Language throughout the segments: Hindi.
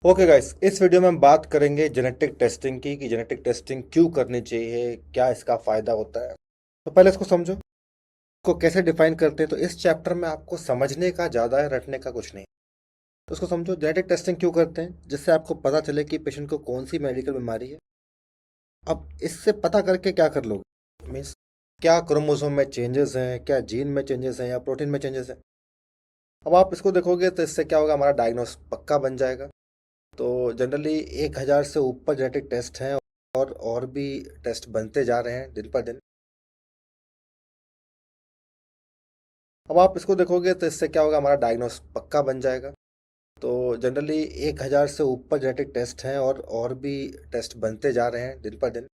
ओके गाइस, इस वीडियो में हम बात करेंगे जेनेटिक टेस्टिंग की कि जेनेटिक टेस्टिंग क्यों करनी चाहिए, क्या इसका फ़ायदा होता है। तो पहले इसको समझो, इसको कैसे डिफाइन करते हैं। तो इस चैप्टर में आपको समझने का ज़्यादा है, रटने का कुछ नहीं। तो उसको समझो, जेनेटिक टेस्टिंग क्यों करते हैं, जिससे आपको पता चले कि पेशेंट को कौन सी मेडिकल बीमारी है। अब इससे पता करके क्या कर लोगे, मीन्स क्या क्रोमोसोम में चेंजेस हैं, क्या जीन में चेंजेस हैं या प्रोटीन में चेंजेस हैं। अब आप इसको देखोगे तो इससे क्या होगा, हमारा डायग्नोस पक्का बन जाएगा। तो जनरली 1,000 से ऊपर जेनेटिक टेस्ट हैं और भी टेस्ट बनते जा रहे हैं दिन पर दिन। अब आप इसको देखोगे तो इससे क्या होगा, हमारा डायग्नोस पक्का बन जाएगा। तो जनरली 1,000 से ऊपर जेनेटिक टेस्ट हैं और भी टेस्ट बनते जा रहे हैं दिन पर दिन।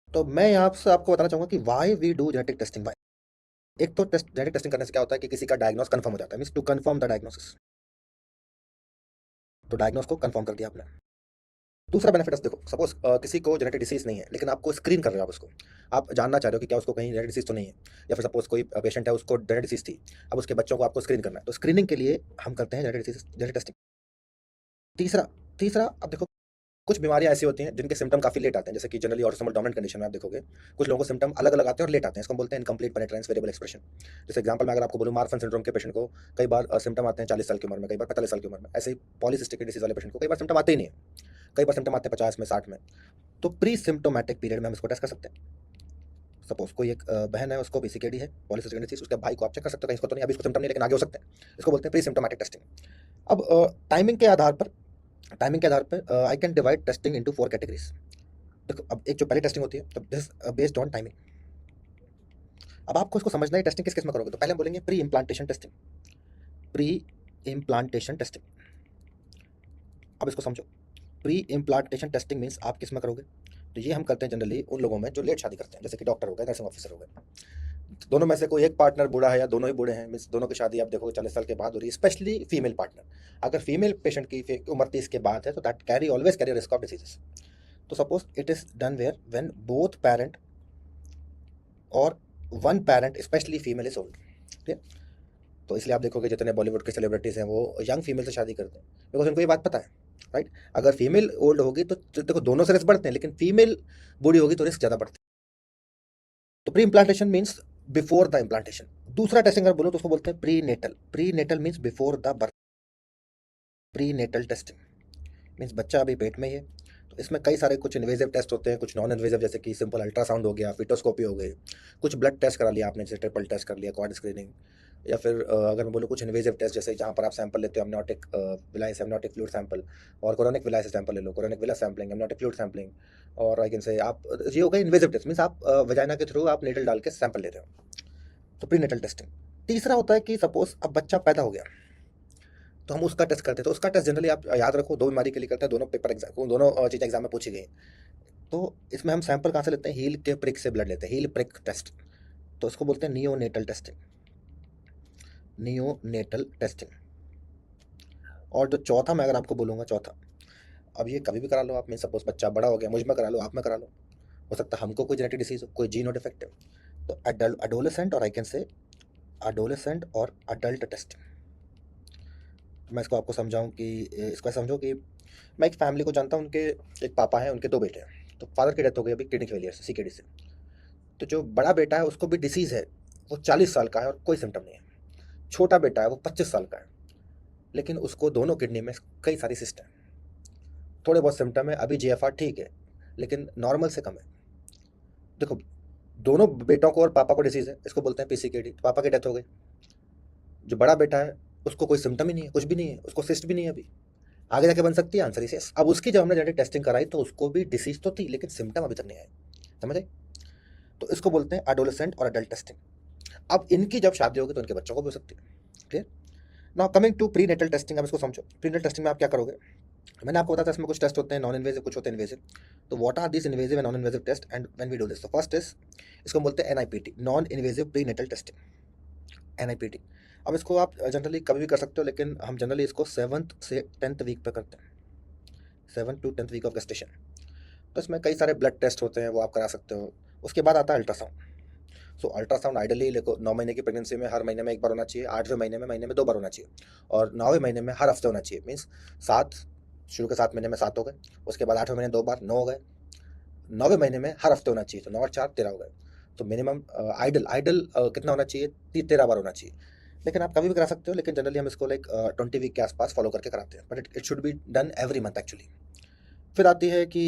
तो मैं यहाँ से आपको बताना चाहूँगा कि why we do genetic testing by. एक तो टेस्ट जेनेटिक टेस्टिंग करने से क्या होता है कि किसी का डायग्नोस कंफर्म हो जाता है, means to confirm the diagnosis. तो डायग्नोस को कंफर्म कर दिया आपने। दूसरा बेनिफिट देखो, सपोज किसी को जेनेटिक डिसीज नहीं है लेकिन आपको स्क्रीन कर रहे हो, आप उसको आप जानना चाह रहे हो कि क्या उसको कहीं जेनेटिक डिसीज तो नहीं है। या फिर सपोज कोई पेशेंट है, उसको जेनेटिक डिसीज थी, अब उसके बच्चों को आपको स्क्रीन करना है, तो स्क्रीनिंग के लिए हम करते हैं जेनेटिक डिसीज जेनेटिक टेस्टिंग। तीसरा तीसरा अब देखो, कुछ बीमारियां ऐसी होती हैं जिनके सिम्टम काफी लेट आते हैं, जैसे कि जनरली ऑटोसोमल डोमिनेंट कंडीशन में आप देखोगे कुछ लोगों को सिम्टम अलग अलग आते हैं और लेट आते हैं। इसको हम बोलते हैं इनकम्प्लीट पेनिट्रेंस वेरिएबल एक्सप्रेशन। जैसे एग्जांपल में अगर आपको बोलूं, मार्फन सिंड्रोम के पेशेंट को कई बार सिम्टम आते हैं 40 साल की उम्र में, कई बार 45 साल की उम्र में। ऐसे ही पॉलीसिस्टिक डिसीज वाले पेशेंट को कई बार सिम्टम आते ही नहीं है, कई बार सिम्टम आते हैं 50 में, 60 में। तो प्री सिम्टोमेटिक पीरियड में हम इसको टेस्ट कर सकते हैं। सपोज कोई एक बहन है, उसको पीसीकेडी है, पॉलीसिस्टिक डिसीज, उसके भाई को आप चेक कर सकते हो, कहीं इसको तो नहीं, अभी इसको सिम्टम नहीं लेकिन आगे हो सकते हैं। इसको बोलते हैं प्री सिम्टोमेटिक टेस्टिंग। अब टाइमिंग के आधार पर I can divide testing into 4 categories. देखो, अब एक जो पहली टेस्टिंग होती है, तो दिस बेस्ड ऑन टाइमिंग। अब आपको इसको समझना है टेस्टिंग किस किस में करोगे। तो पहले हम बोलेंगे pre implantation testing. Pre implantation testing, अब इसको समझो। प्री इम्प्लांटेशन टेस्टिंग मीन्स आप किस में करोगे। तो ये हम करते हैं जनरली उन लोगों में जो लेट शादी करते हैं, जैसे कि डॉक्टर हो गए, नर्सिंग ऑफिसर हो गए। दोनों में से कोई एक पार्टनर बूढ़ा है या दोनों ही बूढ़े हैं, मीन्स दोनों की शादी आप देखोगे 40 साल के बाद हो रही है, स्पेशली फीमेल पार्टनर। अगर फीमेल पेशेंट की उम्र 30 के बाद है तो that carry always carry risk of diseases. तो suppose it is done where when both parent और one parent specially female is old. ठीक है, तो इसलिए आप देखोगे जितने बॉलीवुड के सेलिब्रिटीज हैं वो यंग फीमेल से शादी करते हैं, बिकॉज उनको ये बात पता है, राइट। अगर फीमेल ओल्ड होगी तो देखो दोनों से रिस्क बढ़ते हैं, लेकिन फीमेल बूढ़ी होगी तो रिस्क ज़्यादा बढ़ते हैं। तो pre implantation means before the implantation. दूसरा टेस्टिंग अगर बोलो तो उसको बोलते हैं prenatal. Prenatal means before the birth. Prenatal testing means बच्चा अभी पेट में ही है, तो इसमें कई सारे कुछ इन्वेजिव टेस्ट होते हैं, कुछ नॉन इन्वेजिव, जैसे कि सिंपल अल्ट्रासाउंड हो गया, फिटोस्कोपी हो गई, कुछ ब्लड टेस्ट करा लिया आपने, जैसे ट्रिपल टेस्ट कर लिया, क्वाड स्क्रीनिंग। या फिर अगर मैं बोलूँ कुछ इन्वेजिव टेस्ट, जैसे जहाँ पर आप सैंपल लेते हो, amniotic villus, amniotic fluid sample, और कोरोनिक विलायस से सैंपल ले लो, chorionic villus sampling, amniotic fluid sampling. और आई कैन से आप, ये हो गए इन्वेजिव टेस्ट, मीन्स आप वजाइना के थ्रू आप नेटल डाल के सैंपल ले रहे हो। तो प्री नेटल टेस्टिंग। तीसरा होता है कि सपोज अब बच्चा पैदा हो गया, तो हम उसका टेस्ट करते हैं। तो उसका टेस्ट जनरली आप याद रखो, दो बीमारी के लिए करते हैं, दोनों पेपर एग्जाम, दोनों चीज़ें एग्जाम में पूछी गई। तो इसमें हम सैंपल कहाँ से लेते हैं, हील के प्रिक से ब्लड लेते हैं, हील प्रिक टेस्ट। तो उसको बोलते हैं नियोनेटल टेस्टिंग। Neonatal testing. और जो चौथा मैं अगर आपको बोलूँगा, चौथा, अब ये कभी भी करा लो आप, में सपोज बच्चा बड़ा हो गया, मुझ में करा लो, आप में करा लो, हो सकता है हमको कोई जेनेटिक डिसीज हो, कोई जीन हो डिफेक्टिव। तो अडोलेसेंट और आई कैन से अडोलेसेंट और अडल्ट टेस्टिंग। मैं इसको आपको समझाऊं कि इसको ऐसा समझो कि मैं एक फैमिली को जानता हूँ, उनके एक पापा हैं, उनके दो बेटे हैं। तो फादर की डेथ हो गई अभी किडनी फेलियर से, सीकेडी से। तो जो बड़ा बेटा है उसको भी डिसीज़ है, वो 40 साल का है और कोई सिम्टम नहीं है। छोटा बेटा है, वो 25 साल का है, लेकिन उसको दोनों किडनी में कई सारी सिस्ट हैं, थोड़े बहुत सिम्टम है, अभी जीएफआर ठीक है लेकिन नॉर्मल से कम है। देखो, दोनों बेटों को और पापा को डिसीज़ है, इसको बोलते हैं पीसीकेडी। पापा की डेथ हो गई, जो बड़ा बेटा है उसको कोई सिम्टम ही नहीं है, कुछ भी नहीं है, उसको सिस्ट भी नहीं है अभी। आगे जाके बन सकती है, आंसर इज यस। अब उसकी जब हमने जेनेटिक टेस्टिंग कराई तो उसको भी डिसीज तो थी लेकिन सिम्टम अभी तक नहीं आए, समझे। तो इसको बोलते हैं एडोलेसेंट और अडल्ट टेस्टिंग। अब इनकी जब शादी होगी तो इनके बच्चों को भी हो सकती है। Clear. Now coming to prenatal testing, अब इसको समझो। प्री नेटल टेस्टिंग में आप क्या करोगे, मैंने आपको बताया था इसमें कुछ टेस्ट होते हैं नॉन इन्वेजिव, कुछ होते हैं इन्वेजिव। तो what are this invasive and non invasive test and when we do this. तो फर्स्ट इज, इसको बोलते हैं NIPT, non invasive prenatal testing, NIPT. अब इसको आप जनरली कभी भी कर सकते हो, लेकिन हम जनरली इसको 7th से 10th वीक पे करते हैं, 7th to 10th week of gestation. तो इसमें कई सारे ब्लड टेस्ट होते हैं, वो आप करा सकते हो। उसके बाद आता है अल्ट्रासाउंड। सो अल्ट्रासाउंड आइडियली देखो, 9 महीने की प्रेगनेंसी में हर महीने में एक बार होना चाहिए, 8वें महीने में 2 बार होना चाहिए, और 9वें महीने में हर हफ्ते होना चाहिए, मीन्स 7 शुरू के 7 महीने में 7 हो गए, उसके बाद 8वें महीने 2 बार 9 हो गए, 9वें महीने में हर हफ्ते होना चाहिए, तो 9 और 4 13 हो गए। तो मिनिमम आइडल कितना होना चाहिए? 13 बार होना चाहिए। लेकिन आप कभी भी करा सकते हो, लेकिन जनरली हम इसको लाइक 20 वीक के आसपास फॉलो करके कराते हैं, but it should be done every month actually. फिर आती है कि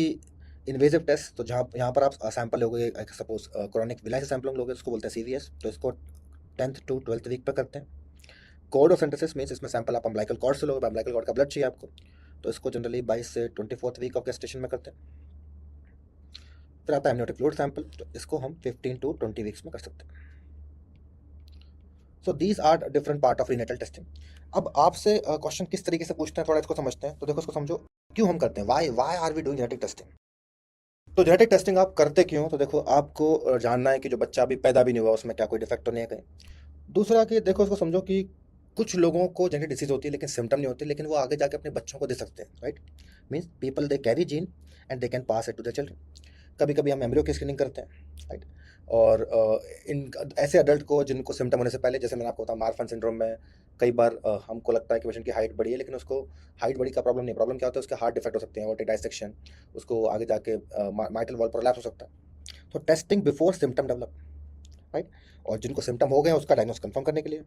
इन्वेजिव टेस्ट, तो जहाँ यहाँ पर आप सैंपल लोगे, सपोज क्रोनिक विलाइस सैंपल लोगे, उसको बोलते हैं CVS, तो इसको 10th to 12th वीक पर करते हैं। कोड ऑफ सिंथेसिस मीन्स इसमें सैंपल आप अम्बिलिकल कॉर्ड से लोगे, अम्बिलिकल कॉर्ड का ब्लड चाहिए आपको, तो इसको जनरली 22 से 24th वीक ऑफ गेस्टेशन में करते हैं। फिर आता है एमनियोटिक फ्लूइड सैंपल, तो इसको हम 15 to 20 वीक्स में कर सकते हैं। So these are different part of prenatal testing. अब आपसे क्वेश्चन किस तरीके से पूछते हैं, थोड़ा इसको समझते हैं। तो देखो, इसको समझो, क्यों हम करते हैं, why are we doing genetic testing. तो जेनेटिक टेस्टिंग आप करते क्यों? तो देखो, आपको जानना है कि जो बच्चा अभी पैदा भी नहीं हुआ उसमें क्या कोई डिफेक्ट तो नहीं है कहीं। दूसरा कि देखो, इसको समझो कि कुछ लोगों को जेनेटिक डिसीज होती है लेकिन सिम्टम नहीं होती, लेकिन वो आगे जाके अपने बच्चों को दे सकते हैं, right. Means people they carry gene and they can pass it to the children. कभी कभी हम एम्ब्रियो की स्क्रीनिंग करते हैं, राइट। और इन ऐसे अडल्ट को जिनको सिम्टम होने से पहले, जैसे मैंने आपको बताया मार्फन सिंड्रोम में कई बार हमको लगता है कि पेशेंट की हाइट बढ़ी है, लेकिन उसको हाइट बढ़ी का प्रॉब्लम नहीं, प्रॉब्लम क्या होता है, उसके हार्ट डिफेक्ट हो सकते हैं, और डायसेक्शन, उसको आगे जाके माइटल वॉल प्रोलैप्स हो सकता है। तो testing before symptom develop, right. और जिनको सिम्टम हो गए हैं उसका डायग्नोस कंफर्म करने के लिए,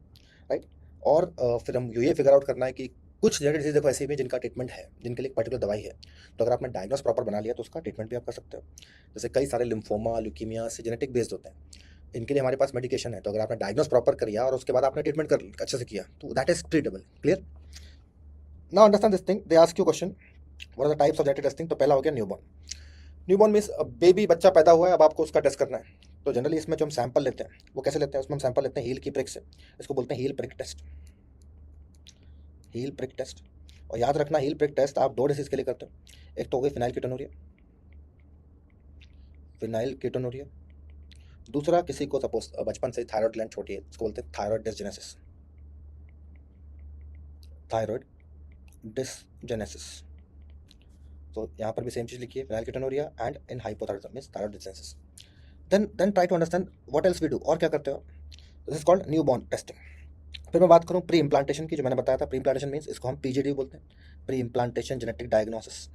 राइट। और फिर हम ये फिगर आउट करना है कि कुछ जेनेटिक डिसीज देखो ऐसी भी जिनका ट्रीटमेंट है, जिनके लिए एक पर्टिकुलर दवाई है, तो अगर आपने डायग्नोस प्रॉपर बना लिया तो उसका ट्रीटमेंट भी आप कर सकते हो। जैसे कई सारे लिम्फोमा, ल्यूकीमिया से जेनेटिक बेस्ड होते हैं, इनके लिए हमारे पास मेडिकेशन है, तो अगर आपने डायग्नोस प्रॉपर किया और उसके बाद आपने ट्रीटमेंट कर अच्छे से किया तो that is treatable. Clear? Now understand this thing, they ask you question, what are the types of genetic testing. तो पहला हो गया न्यूबॉर्न। न्यूबॉर्न मीन्स बेबी, बच्चा पैदा हुआ है, अब आपको उसका टेस्ट करना है। तो जनरली इसमें जो हम सैंपल लेते हैं वो कैसे लेते हैं? उसमें हम सैंपल लेते हैं हील की प्रिक से, इसको बोलते हैं heel prick test, heel prick test. और याद रखना, हील प्रिक टेस्ट आप 2 डिसीज के लिए करते हो। एक तो हो गई फिनाइल कीटोनुरिया, फिनाइल कीटोनुरिया। दूसरा, किसी को सपोज बचपन से थायराइड ग्लैंड छोटी है, इसको बोलते हैं थायराइड डिसजेनेसिस, थायराइड डिसजेनेसिस। तो यहाँ पर भी सेम चीज लिखी है, phenylketonuria and in hypothyroidism means thyroid dysgenesis. Then try to understand what else we do, और क्या करते हो। This is called newborn testing. फिर मैं बात करूँ प्री इम्प्लांटेशन की, जो मैंने बताया था, प्री इम्प्लांटेशन मीन्स इसको हम PGD बोलते हैं, pre implantation genetic diagnosis,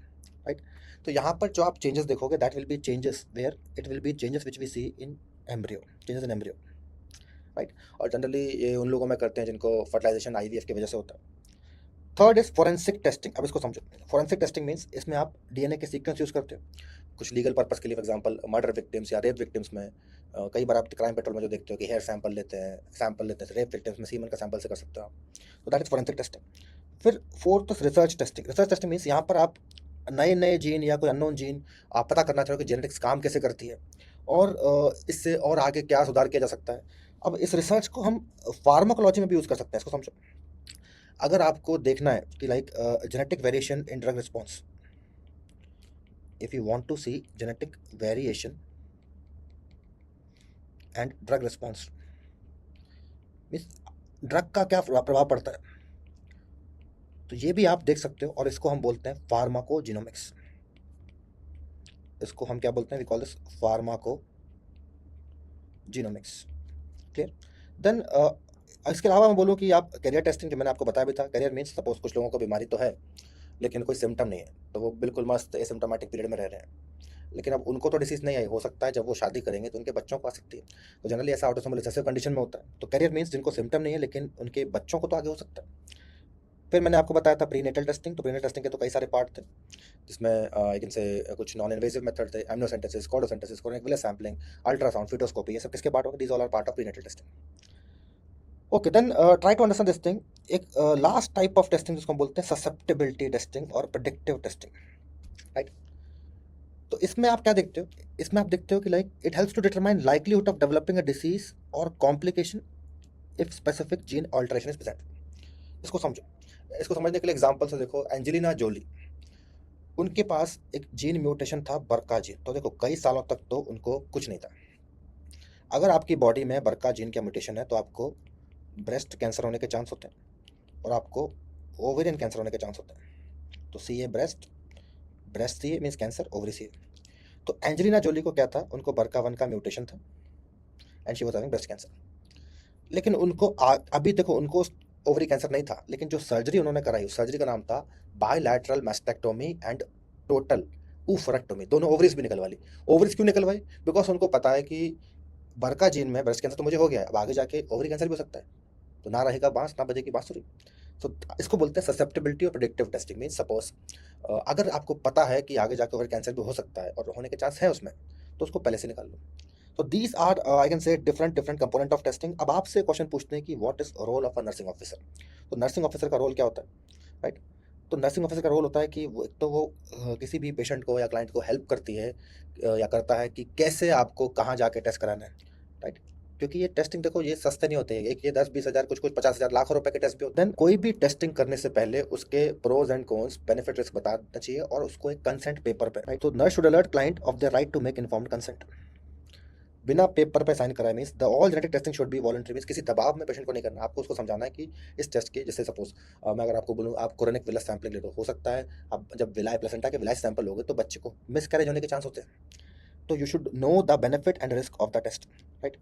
right. तो यहाँ पर जो आप चेंजेस देखोगे, that will be changes where it will be changes which we see in embryo, changes in embryo, right. और जनरली ये उन लोगों में करते हैं जिनको फर्टिलाइजेशन IVF की वजह से होता है। Third is forensic testing. अब इसको समझो, फोरेंसिक टेस्टिंग मीन्स इसमें आप DNA के सीक्वेंस यूज़ करते हो कुछ लीगल पर्पस के लिए, फॉर एग्जांपल मर्डर विक्टिम्स या रेप विक्टिम्स में कई बार आप क्राइम पेट्रोल में जो देखते हो कि हेयर सैंपल लेते हैं रेप विक्टिम्स में सीमन का सैंपल से कर सकते हो आप, तो दैट इज फोरेंसिक टेस्टिंग। फिर fourth research testing. Research testing means यहाँ पर आप नए नए जीन या कोई अननोन जीन आप पता करना चाहो कि जेनेटिक्स काम कैसे करती है, और इससे और आगे क्या सुधार किया जा सकता है। अब इस रिसर्च को हम फार्माकोलॉजी में भी यूज़ कर सकते हैं, इसको समझो। अगर आपको देखना है कि like genetic variation in drug response, if you want to see genetic variation and drug response, means drug का क्या प्रभाव पड़ता है, तो ये भी आप देख सकते हो, और इसको हम बोलते हैं फार्माकोजिनोमिक्स। इसको हम क्या बोलते हैं? We call this pharmacogenomics. Clear? Then इसके अलावा मैं बोलूँ कि आप कैरियर टेस्टिंग, जो मैंने आपको बताया भी था, कैरियर मीन्स सपोज कुछ लोगों को बीमारी तो है लेकिन कोई सिम्टम नहीं है, तो वो बिल्कुल मस्त एसिम्टोमेटिक पीरियड में रह रहे हैं, लेकिन अब उनको तो डिसीज नहीं आई, हो सकता है जब वो शादी करेंगे तो उनके बच्चों को आ सकती है, तो जनरली ऐसा ऑटोसोमल रिसेसिव कंडीशन में होता है। तो कैरियर मीन्स जिनको सिम्टम नहीं है लेकिन उनके बच्चों को तो आगे हो सकता है। फिर मैंने आपको बताया था प्रीनेटल टेस्टिंग। तो प्रीनेटल टेस्टिंग के तो कई सारे पार्ट थे, जिसमें इनसे कुछ नॉन इन्वेजिव मेथड थे, amniocentesis, cordocentesis, chorionic villus sampling, ultrasound, fetoscopy, ये सब किसके पार्ट होंगे? These all are part of prenatal testing. Okay, then try to understand this thing. एक लास्ट टाइप ऑफ टेस्टिंग जिसको हम बोलते हैं ससेप्टेबिलिटी टेस्टिंग और प्रेडिक्टिव टेस्टिंग, राइट। तो इसमें आप क्या देखते हो? इसमें आप देखते हो कि like it helps to determine likelihood of developing a disease और complication if specific gene alteration is present. इसको समझो, इसको समझने के लिए एग्जांपल से देखो, एंजेलिना जोली, उनके पास एक जीन म्यूटेशन था, बरका जीन। तो देखो, कई सालों तक तो उनको कुछ नहीं था। अगर आपकी बॉडी में बरका जीन का म्यूटेशन है तो आपको ब्रेस्ट कैंसर होने के चांस होते हैं, और आपको ओवेरियन कैंसर होने के चांस होते हैं। तो सी ए ब्रेस्ट, ब्रेस्ट सी ए मीन्स कैंसर, ओवरी सी ए। तो एंजेलिना जोली को क्या था? उनको BRCA1 का म्यूटेशन था and she was having breast cancer. लेकिन उनको अभी देखो, उनको ओवरी कैंसर नहीं था, लेकिन जो सर्जरी उन्होंने कराई उस सर्जरी का नाम था बायलैटरल मैस्टेक्टोमी एंड टोटल ऊफरेक्टोमी। दोनों ओवरीज भी निकलवा ली। ओवरीज क्यों निकलवाई? बिकॉज उनको पता है कि बरका जीन में ब्रेस्ट कैंसर तो मुझे हो गया है, अब आगे जाके ओवरी कैंसर भी हो सकता है, तो ना रहेगा बांस ना बजेगी बांसुरी। तो इसको बोलते हैं ससेप्टेबिलिटी और प्रेडिक्टिव टेस्टिंग। मीन सपोज अगर आपको पता है कि आगे जाकर ओवरी कैंसर भी हो सकता है और होने के चांस है उसमें, तो उसको पहले से निकाल लो। तो these are I can say different different component of testing. अब आपसे क्वेश्चन पूछते हैं कि what is role of a nursing officer. तो नर्सिंग ऑफिसर का रोल क्या होता है, राइट? तो नर्सिंग ऑफिसर का रोल होता है कि वो एक तो वो किसी भी पेशेंट को या क्लाइंट को हेल्प करती है या करता है कि कैसे आपको कहाँ जाके टेस्ट कराना है, राइट? क्योंकि ये टेस्टिंग देखो ये सस्ते नहीं होते हैं, एक ये 10-20 हज़ार कुछ कुछ 50,000 लाखों रुपए के टेस्ट भी होते हैं। कोई भी टेस्टिंग करने से पहले उसके pros and cons benefit risk बताना चाहिए और उसको एक कंसेंट पेपर पे, राइट? तो nurse should alert client of the right to make informed consent. बिना पेपर पे साइन कराए means the all genetic testing should be voluntary. Means किसी दबाव में पेशेंट को नहीं करना, आपको उसको समझाना है कि इस टेस्ट के, जैसे सपोज मैं अगर आपको बोलूँ आप कोरोनिक विलस सैंपलिंग ले लो, हो सकता है आप जब विलाय प्लेसेंटा के विलाय सैंपल लोगे तो बच्चे को मिसकैरेज होने के चांस होते हैं। तो you should know the benefit and risk of the test, right?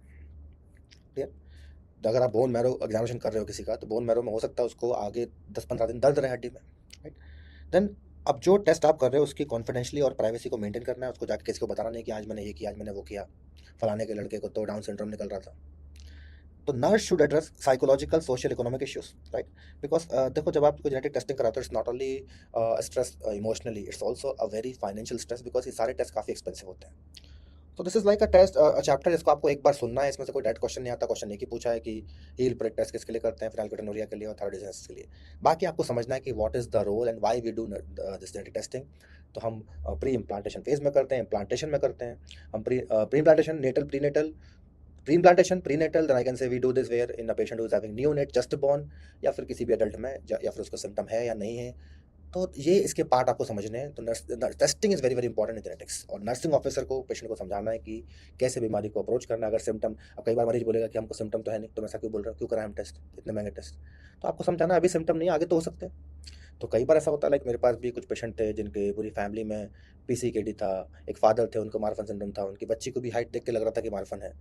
Clear? अगर आप बोन मैरो एग्जामिनेशन कर रहे हो किसी का, तो बोन मैरो में हो सकता है उसको आगे 10-15 दिन दर्द रहे हड्डी में, राइट? देन अब जो टेस्ट आप कर रहे हो उसकी कॉन्फिडेंशियली और प्राइवेसी को मेंटेन करना है, उसको जाके किसी को बताना नहीं कि आज मैंने ये किया, आज मैंने वो किया, फलाने के लड़के को तो डाउन सिंड्रोम निकल रहा था। तो nurse should address psychological social economic issues, right? Because देखो जब आप जेनेटिक टेस्टिंग कराते हो it's not only stress emotionally, it's also a very financial stress, because ये सारे टेस्ट काफ़ी एक्सपेंसिव होते हैं। तो this is like a test chapter जिसको आपको एक बार सुनना है, इसमें से कोई डायरेक्ट क्वेश्चन नहीं आता। क्वेश्चन एक ही पूछा है कि हील प्रेक टेस्ट किसके लिए करते हैं, फिनाइलकेटोनुरिया के लिए और थायराइड डिजीज के लिए। बाकी आपको समझना है कि what is the role and why we do this genetic testing. तो हम प्री इम्प्लांटेशन फेज में करते हैं, इम्प्लांटेशन में करते हैं, हम pre implantation natal prenatal, pre implantation prenatal, then I can say we do this where in a patient who is having neonate just born, या फिर किसी भी एडल्ट में, या फिर उसको सिम्टम है या नहीं है। तो ये इसके पार्ट आपको समझने हैं। तो testing is very very important in genetics, और नर्सिंग ऑफिसर को पेशेंट को समझाना है कि कैसे बीमारी को अप्रोच करना है। अगर सिम्टम, अब कई बार मरीज बोलेगा कि हमको सिम्टम तो है नहीं, तो मैं ऐसा क्यों बोल रहा हूँ, क्यों कराएं हम टेस्ट, इतने महंगे टेस्ट? तो आपको समझाना है अभी सिम्टम नहीं है, आगे तो हो सकते हैं। तो कई बार ऐसा होता है, लाइक मेरे पास भी कुछ पेशेंट थे जिनके पूरी फैमिली में पीसीकेडी था, एक फादर थे उनको मार्फन सिंड्रोम था, उनकी बच्ची को भी हाइट देख के लग रहा था कि मार्फन है,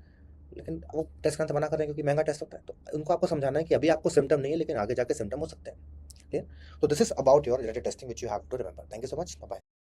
लेकिन वो टेस्ट करने से मना कर रहे हैं क्योंकि महंगा टेस्ट होता है। तो उनको आपको समझाना है कि अभी आपको सिम्टम नहीं है, लेकिन आगे जाके सिम्टम हो सकते हैं। क्लियर? तो this is about your genetic testing which you have to remember. Thank you so much, bye bye.